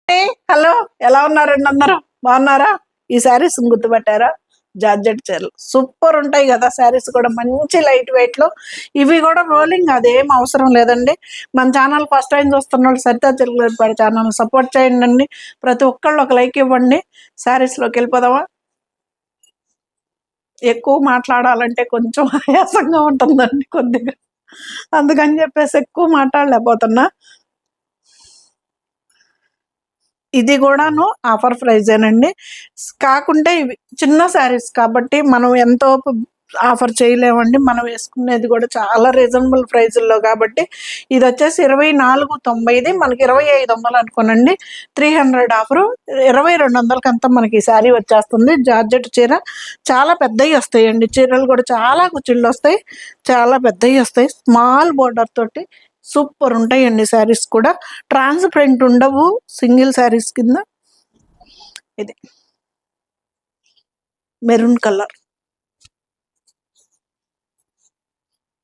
Hello, ఎలా ఉన్నారండి అందరూ? బాగున్నారా? ఈ శారీస్ గుర్తుపట్టారా? జార్జెట్ చీరలు సూపర్ ఉంటాయి కదా. శారీస్ కూడా మంచి లైట్ వెయిట్ లో. ఇవి కూడా రోలింగ్, అదేం అవసరం లేదండి. మన ఛానల్ ఫస్ట్ టైం చూస్తున్న వాళ్ళు సరితా చిలుకలూరిపేట ఛానల్ సపోర్ట్ చేయండి అండి. ప్రతి ఒక్కళ్ళు ఒక లైక్ ఇవ్వండి. శారీస్ లోకి వెళ్ళిపోదామా? ఎక్కువ మాట్లాడాలంటే కొంచెం ఆయాసంగా ఉంటుందండి కొద్దిగా, అందుకని చెప్పేసి ఎక్కువ మాట్లాడలేకపోతున్నా. ఇది కూడాను ఆఫర్ ప్రైజేనండి. కాకుంటే ఇవి చిన్న శారీస్ కాబట్టి మనం ఎంతో ఆఫర్ చేయలేమండి. మనం వేసుకునేది కూడా చాలా రీజనబుల్ ప్రైజుల్లో కాబట్టి ఇది వచ్చేసి 2490, మనకి 2500 అనుకోనండి. 300 ఆఫరు, 2200కి అంతా మనకి ఈ శారీ వచ్చేస్తుంది. జార్జెట్ చీర చాలా పెద్దవి వస్తాయండి. చీరలు కూడా చాలా కుచ్చిళ్ళు వస్తాయి, చాలా పెద్దవి వస్తాయి. స్మాల్ బోర్డర్ తోటి సూపర్ ఉంటాయండి. శారీస్ కూడా ట్రాన్స్పరెంట్ ఉండవు, సింగిల్ శారీస్ కింద. ఇది మెరూన్ కలర్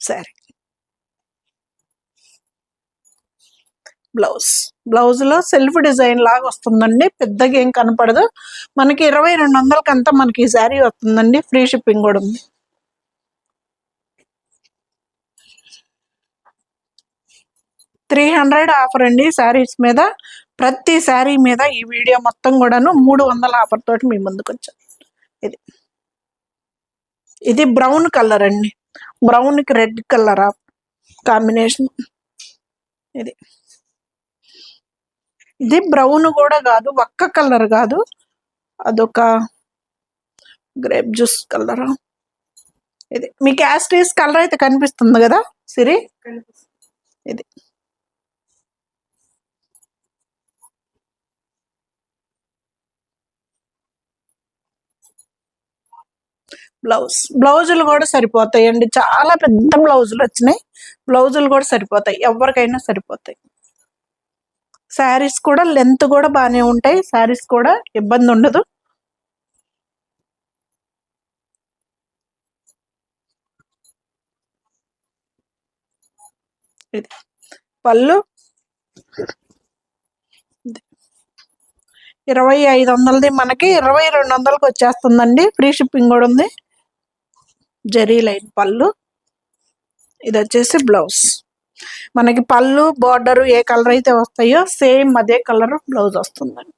శారీ. బ్లౌజ్ లో సెల్ఫ్ డిజైన్ లాగా వస్తుందండి, పెద్దగా ఏం కనపడదు. మనకి 2200కి అంతా మనకి ఈ శారీ వస్తుందండి. ఫ్రీ షిప్పింగ్ కూడా ఉంది. $300 ఆఫర్ అండి శారీస్ మీద. ప్రతి శారీ మీద ఈ వీడియో మొత్తం కూడాను 300 ఆఫర్ తోటి మీ ముందుకు వచ్చాను. ఇది ఇది బ్రౌన్ కలర్ అండి. బ్రౌన్ కి రెడ్ కలర్ కాంబినేషన్. ఇది ఇది బ్రౌన్ కూడా కాదు, ఒక్క కలర్ కాదు, అదొక గ్రేప్ జ్యూస్ కలర్. ఇది మీ క్యాస్టీస్ కలర్ అయితే కనిపిస్తుంది కదా సిరి? ఇది బ్లౌజులు కూడా సరిపోతాయండి. చాలా పెద్ద బ్లౌజులు వచ్చినాయి. బ్లౌజులు కూడా సరిపోతాయి, ఎవరికైనా సరిపోతాయి. శారీస్ కూడా లెంత్ కూడా బాగానే ఉంటాయి. శారీస్ కూడా ఇబ్బంది ఉండదు. ఇది పళ్ళు 2500ది మనకి 2200కి వచ్చేస్తుందండి. ఫ్రీ షిప్పింగ్ కూడా ఉంది. జరీ లైన్ పళ్ళు. ఇది వచ్చేసి బ్లౌజ్. మనకి పళ్ళు బార్డర్ ఏ కలర్ అయితే వస్తాయో సేమ్ అదే కలర్ బ్లౌజ్ వస్తుందండి.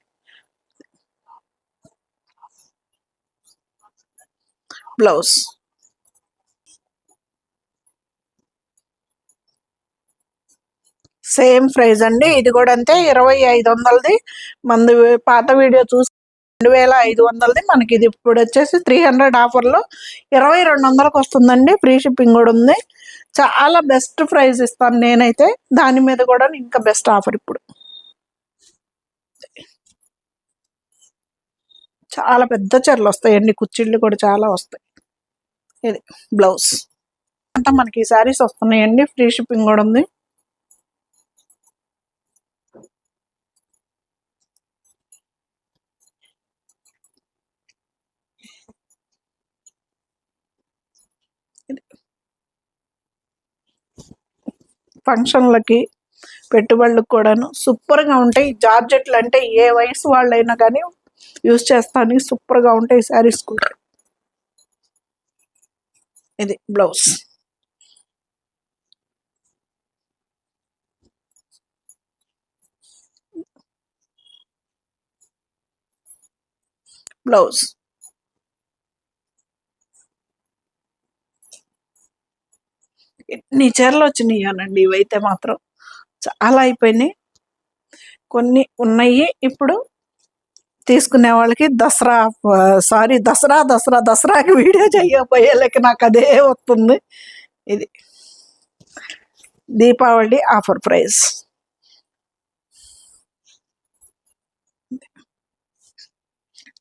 బ్లౌజ్ సేమ్ ప్రైజ్ అండి. ఇది కూడా అంతే, 2500ది. మంది పాత వీడియో చూసి 2500ది. మనకి ఇది ఇప్పుడు వచ్చేసి 300 ఆఫర్లో 2200కి వస్తుందండి. ఫ్రీ షిప్పింగ్ కూడా ఉంది. చాలా బెస్ట్ ప్రైస్ ఇస్తాను నేనైతే. దాని మీద కూడా ఇంకా బెస్ట్ ఆఫర్ ఇప్పుడు. చాలా పెద్ద చీరలు వస్తాయండి, కుచ్చిళ్ళు కూడా చాలా వస్తాయి. ఇది బ్లౌజ్ అంతా మనకి ఈ శారీస్ వస్తున్నాయండి. ఫ్రీ షిప్పింగ్ కూడా ఉంది. ఫంక్షన్లకి పెట్టుబడులకు కూడాను సూపర్గా ఉంటాయి. జార్జెట్లు అంటే ఏ వయసు వాళ్ళైనా కానీ యూజ్ చేస్తానికి సూపర్గా ఉంటాయి శారీస్ కూడా. ఇది బ్లౌజ్. బ్లౌజ్ ఎన్ని చీరలు వచ్చినాయనండి. ఇవైతే మాత్రం చాలా అయిపోయినాయి. కొన్ని ఉన్నాయి ఇప్పుడు తీసుకునే వాళ్ళకి. దసరాకి వీడియో చేయకపోయేలకి నాకు అదే వస్తుంది. ఇది దీపావళి ఆఫర్ ప్రైస్.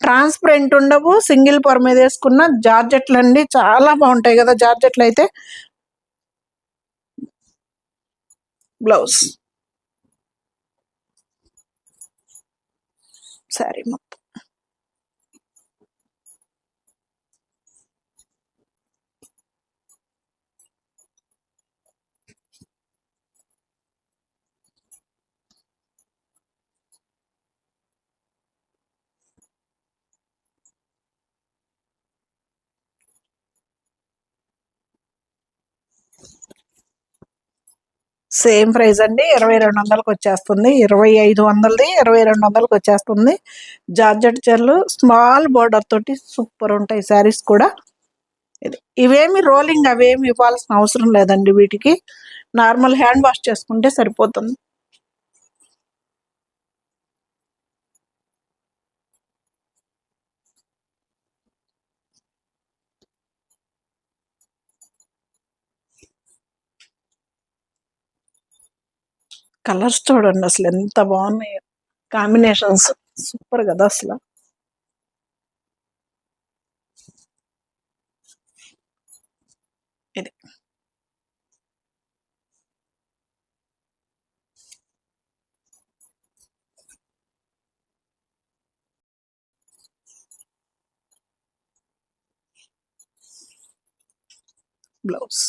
ట్రాన్స్పరెంట్ ఉండవు, సింగిల్ పొర మీద వేసుకున్న జార్జెట్లు అండి. చాలా బాగుంటాయి కదా జార్జెట్లు అయితే. బ్లౌజ్ శారీ మొత్తం సేమ్ ప్రైస్ అండి. 2200కి వచ్చేస్తుంది. 2500ది 2200కి వచ్చేస్తుంది. జార్జెట్ చీరలు స్మాల్ బోర్డర్ తోటి సూపర్ ఉంటాయి శారీస్ కూడా. ఇవేమి రోలింగ్ అవేమి ఇవ్వాల్సిన అవసరం లేదండి. వీటికి నార్మల్ హ్యాండ్ వాష్ చేసుకుంటే సరిపోతుంది. కలర్స్ చూడండి అసలు ఎంత బాగున్నాయో, కాంబినేషన్స్ సూపర్ కదా అసలు. ఇది బ్లౌజ్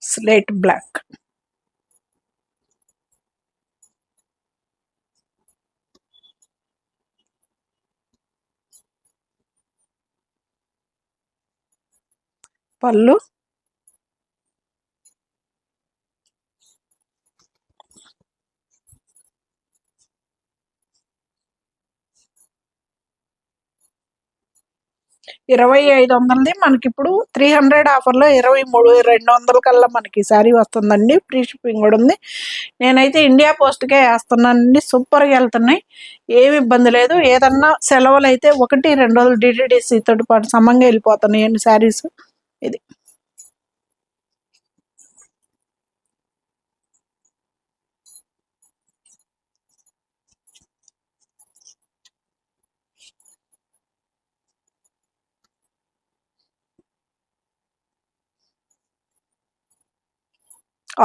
స్లేట్ బ్లాక్. పళ్ళు $2500ది మనకి ఇప్పుడు 300 ఆఫర్లో 23,200 కల్లా మనకి శారీ వస్తుందండి. ఫ్రీ షిప్పింగ్ కూడా ఉంది. నేనైతే ఇండియా పోస్ట్కే వేస్తున్నానండి. సూపర్గా వెళ్తున్నాయి, ఏమి ఇబ్బంది లేదు. ఏదన్నా సెలవులు అయితే 1-2 రోజులు డిటిడిసి తోటి పాటు సమంగా వెళ్ళిపోతున్నాయండి శారీస్. ఇది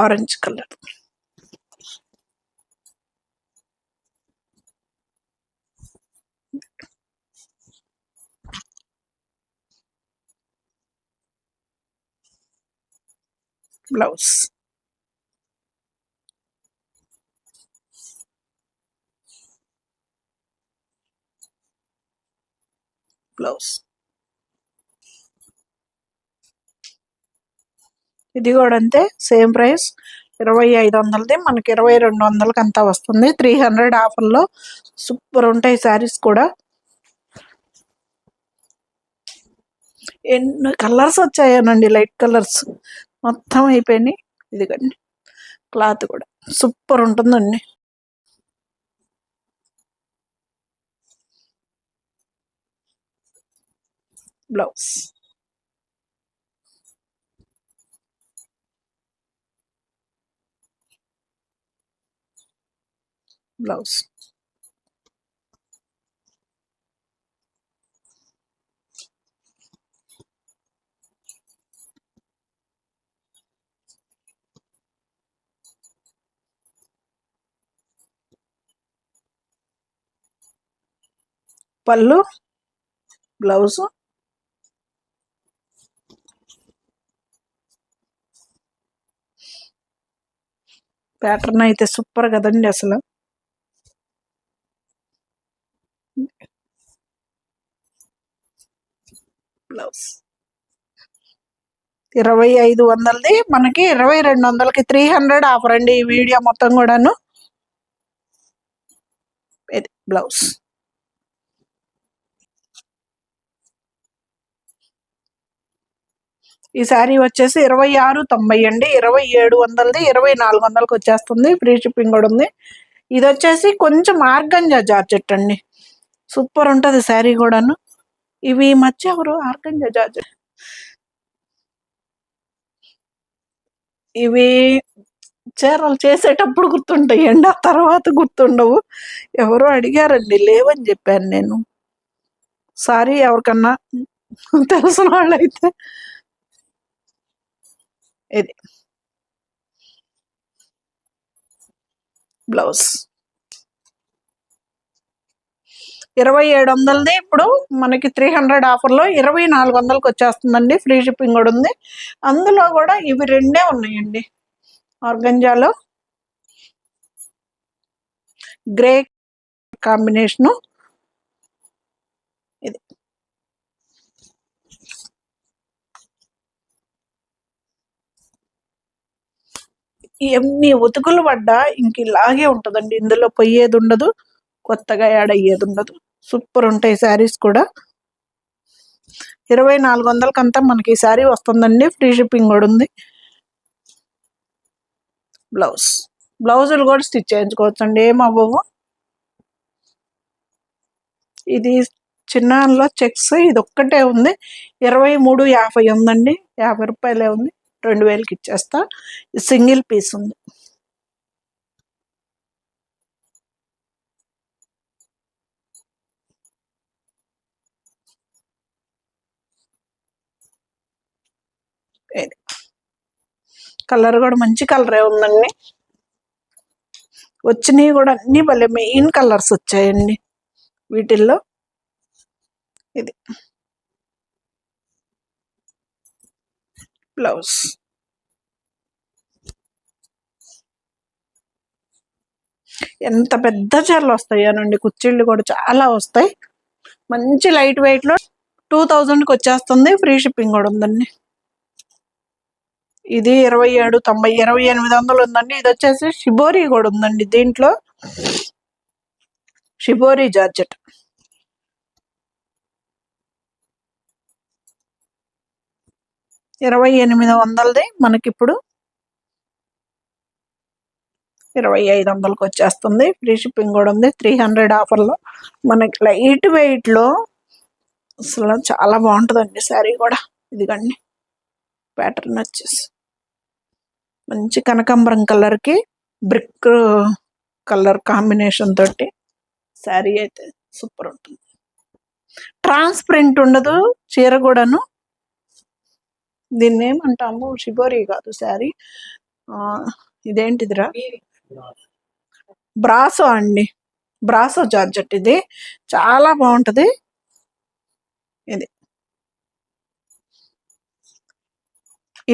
ఆరెంజ్ కలర్. బ్లౌజ్ బ్లౌజ్ ఇది కూడా అంతే, సేమ్ ప్రైస్. 2500ది మనకి 2200కి అంతా వస్తుంది. 300 ఆఫర్లో సూపర్ ఉంటాయి శారీస్ కూడా. ఎన్ని కలర్స్ వచ్చాయనండి, లైట్ కలర్స్ మొత్తం అయిపోయినాయి. ఇదిగండి క్లాత్ కూడా సూపర్ ఉంటుందండి. బ్లౌజ్ బ్లౌజ్ పళ్ళు బ్లౌజ్ ప్యాటర్న్ అయితే సూపర్ కదండి అసలు. బ్లౌజ్ 2500ది మనకి 2200కి 300 ఆఫర్ అండి. ఈ వీడియో మొత్తం కూడాను. ఇది బ్లౌజ్. ఈ శారీ వచ్చేసి 2690 అండి. 2700ది 2400కి వచ్చేస్తుంది. ఫ్రీ షిప్పింగ్ కూడా ఉంది. ఇది వచ్చేసి కొంచెం ఆర్గంజా జార్జెట్ అండి. సూపర్ ఉంటుంది శారీ కూడాను. ఇవి మధ్య ఎవరు ఆర్గంజా జార్జెట్, ఇవి చీరలు చేసేటప్పుడు గుర్తుంటాయండి, ఆ తర్వాత గుర్తుండవు. ఎవరో అడిగారండి, లేవని చెప్పాను నేను. సారీ ఎవరికన్నా తెలిసిన వాళ్ళు అయితే. ఇది బ్లౌజ్ 2700ది ఇప్పుడు మనకి 300 ఆఫర్లో 2400కి వచ్చేస్తుందండి. ఫ్రీ షిప్పింగ్ కూడా ఉంది. అందులో కూడా ఇవి రెండే ఉన్నాయండి. ఆర్గంజాలో గ్రే కాంబినేషను. ఇది ఎన్ని ఉతుకులు పడ్డా ఇంక ఇలాగే ఉంటుందండి. ఇందులో పొయ్యేది ఉండదు, కొత్తగా యాడ్ అయ్యేది ఉండదు. సూపర్ ఉంటాయి శారీస్ కూడా. 2400 మనకి ఈ శారీ వస్తుందండి. ఫ్రీ షిప్పింగ్ కూడా ఉంది. బ్లౌజులు కూడా స్టిచ్ చేయించుకోవచ్చు అండి, ఏమవ్వవు. ఇది చిన్నలో చెక్స్ ఇది ఒక్కటే ఉంది. 2350 ఉందండి. 50 రూపాయలే ఉంది. 2000కి ఇచ్చేస్తా. సింగిల్ పీస్ ఉంది. కలర్ కూడా మంచి కలరే ఉందండి. వచ్చినవి కూడా అన్ని భలే మెయిన్ కలర్స్ వచ్చాయండి వీటిల్లో. ఇది బ్లౌజ్. ఎంత పెద్ద చీరలు వస్తాయోనండి. కుచ్చిళ్ళు కూడా చాలా వస్తాయి. మంచి లైట్ వెయిట్ లో 2000కి వచ్చేస్తుంది. ఫ్రీ షిప్పింగ్ కూడా ఉందండి. ఇది 2790, 2800 ఉందండి. ఇది వచ్చేసి షిబోరి కూడా ఉందండి దీంట్లో. Shibori georgette. 2800ది మనకిప్పుడు 2500కి వచ్చేస్తుంది. ఫ్రీ షిప్పింగ్ కూడా ఉంది. 300 ఆఫర్లో మనకి లైట్ వెయిట్ లో అసలు చాలా బాగుంటుందండి శారీ కూడా. ఇదిగండి ప్యాటర్న్ వచ్చేసి మంచి కనకాంబరం కలర్కి బ్రిక్ కలర్ కాంబినేషన్ తోటి శారీ అయితే సూపర్ ఉంటుంది. ట్రాన్స్పరెంట్ ఉండదు చీర కూడాను. దీన్ని ఏమంటాము, షిబోరి కాదు శారీ, ఇదేంటిదిరా, బ్రాసో అండి. Brasso georgette. ఇది చాలా బాగుంటుంది.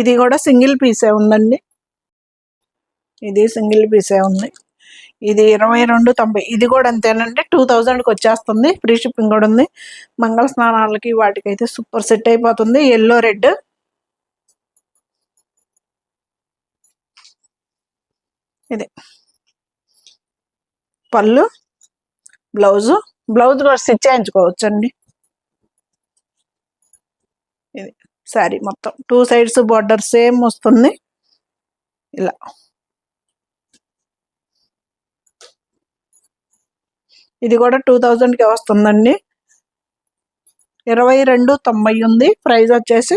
ఇది కూడా సింగిల్ పీసే ఉందండి. ఇది సింగిల్ పీసే ఉంది. ఇది 2290. ఇది కూడా అంతేనండి. 2000కి వచ్చేస్తుంది. ఫ్రీ షిప్పింగ్ కూడా ఉంది. మంగళ స్నానాలకి వాటికైతే సూపర్ సెట్ అయిపోతుంది. Yellow red. ఇది పళ్ళు, బ్లౌజ్ కూడా స్టిచ్ చేయించుకోవచ్చు అండి. ఇది శారీ మొత్తం 2 సైడ్స్ బార్డర్ సేమ్ వస్తుంది. ఇలా ఇది కూడా 2000కి వస్తుందండి. 2290 ఉంది. ప్రైస్ వచ్చేసి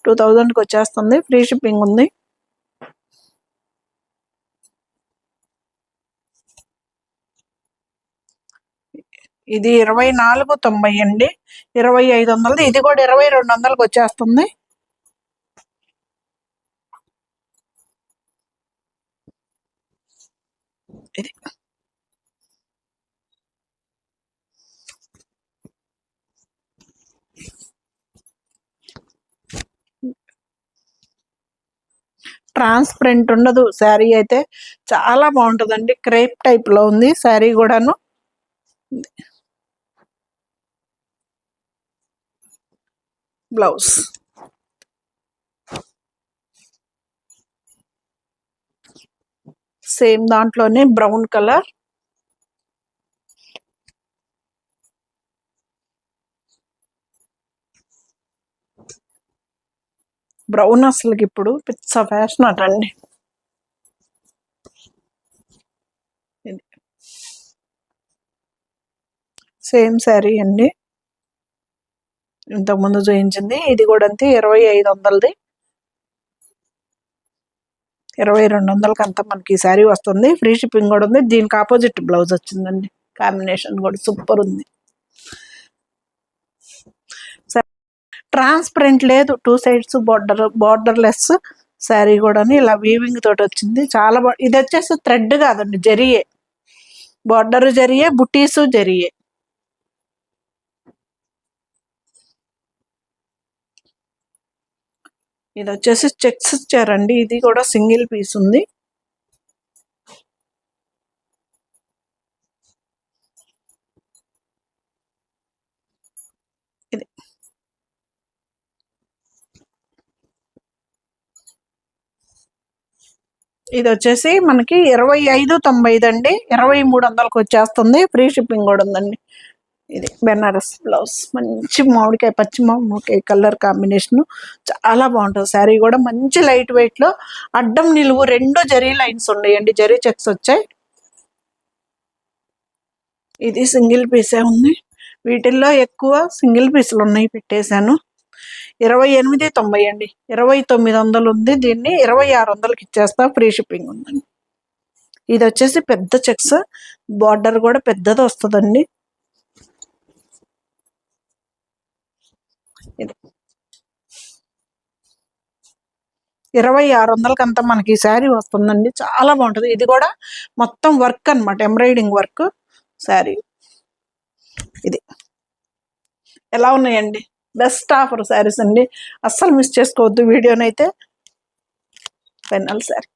2000కి వచ్చేస్తుంది. ఫ్రీ షిప్పింగ్ ఉంది. ఇది 2490 అండి. 2500. ఇది కూడా 2200కి వచ్చేస్తుంది. ఇది ట్రాన్స్పరెంట్ ఉండదు శారీ అయితే. చాలా బాగుంటుందండి. క్రేప్ టైప్ లో ఉంది శారీ కూడాను. బ్లౌజ్ సేమ్ దాంట్లోనే బ్రౌన్ కలర్. బ్రౌన్ అసలుకి ఇప్పుడు పిచ్చ ఫ్యాషన్ అటండి. సేమ్ శారీ అండి, ఇంతకుముందు చూపించింది. ఇది కూడా అంతే. 2500ది. 2200కి అంతా మనకి ఈ శారీ వస్తుంది. ఫ్రీ షిప్పింగ్ కూడా ఉంది. దీనికి ఆపోజిట్ బ్లౌజ్ వచ్చిందండి. కాంబినేషన్ కూడా సూపర్ ఉంది. ట్రాన్స్పరెంట్ లేదు. 2 సైడ్స్ బార్డర్లెస్ శారీ కూడా ఇలా వీవింగ్ తోటి వచ్చింది. చాలా ఇది వచ్చేసి థ్రెడ్ కాదండి, జరియే. Border జరియే, booties జరియే. ఇది వచ్చేసి చెక్స్ ఇచ్చారండి. ఇది కూడా సింగిల్ పీస్ ఉంది. ఇది ఇది వచ్చేసి మనకి 25.95 అండి, 2300కి వచ్చేస్తుంది. ఫ్రీ షిప్పింగ్ కూడా ఉందండి. ఇది బెనారస్ బ్లౌజ్, మంచి మామిడికాయ, పచ్చి మామిడికాయ కలర్ కాంబినేషన్, చాలా బాగుంటుంది. శారీ కూడా మంచి లైట్ వెయిట్ లో, అడ్డం నిలువు 2 జరీ లైన్స్ ఉన్నాయండి, జరీ చెక్స్ వచ్చాయి. ఇది సింగిల్ పీసే ఉంది, వీటిల్లో ఎక్కువ సింగిల్ పీసులు ఉన్నాయి, పెట్టేశాను. 28.90 అండి, 2900 ఉంది. దీన్ని 2600కి ఇచ్చేస్తా, ఫ్రీ షిప్పింగ్ ఉందండి. ఇది వచ్చేసి పెద్ద చెక్స్, బార్డర్ కూడా పెద్దది వస్తుందండి. ఇది 2600కి అంతా మనకి ఈ శారీ వస్తుందండి, చాలా బాగుంటుంది. ఇది కూడా మొత్తం వర్క్ అనమాట, ఎంబ్రాయిడింగ్ వర్క్ శారీ. ఇది ఎలా ఉన్నాయండి, బెస్ట్ ఆఫర్ శారీస్ అండి, అస్సలు మిస్ చేసుకోవద్దు వీడియోనైతే. ఫైనల్ శారీ.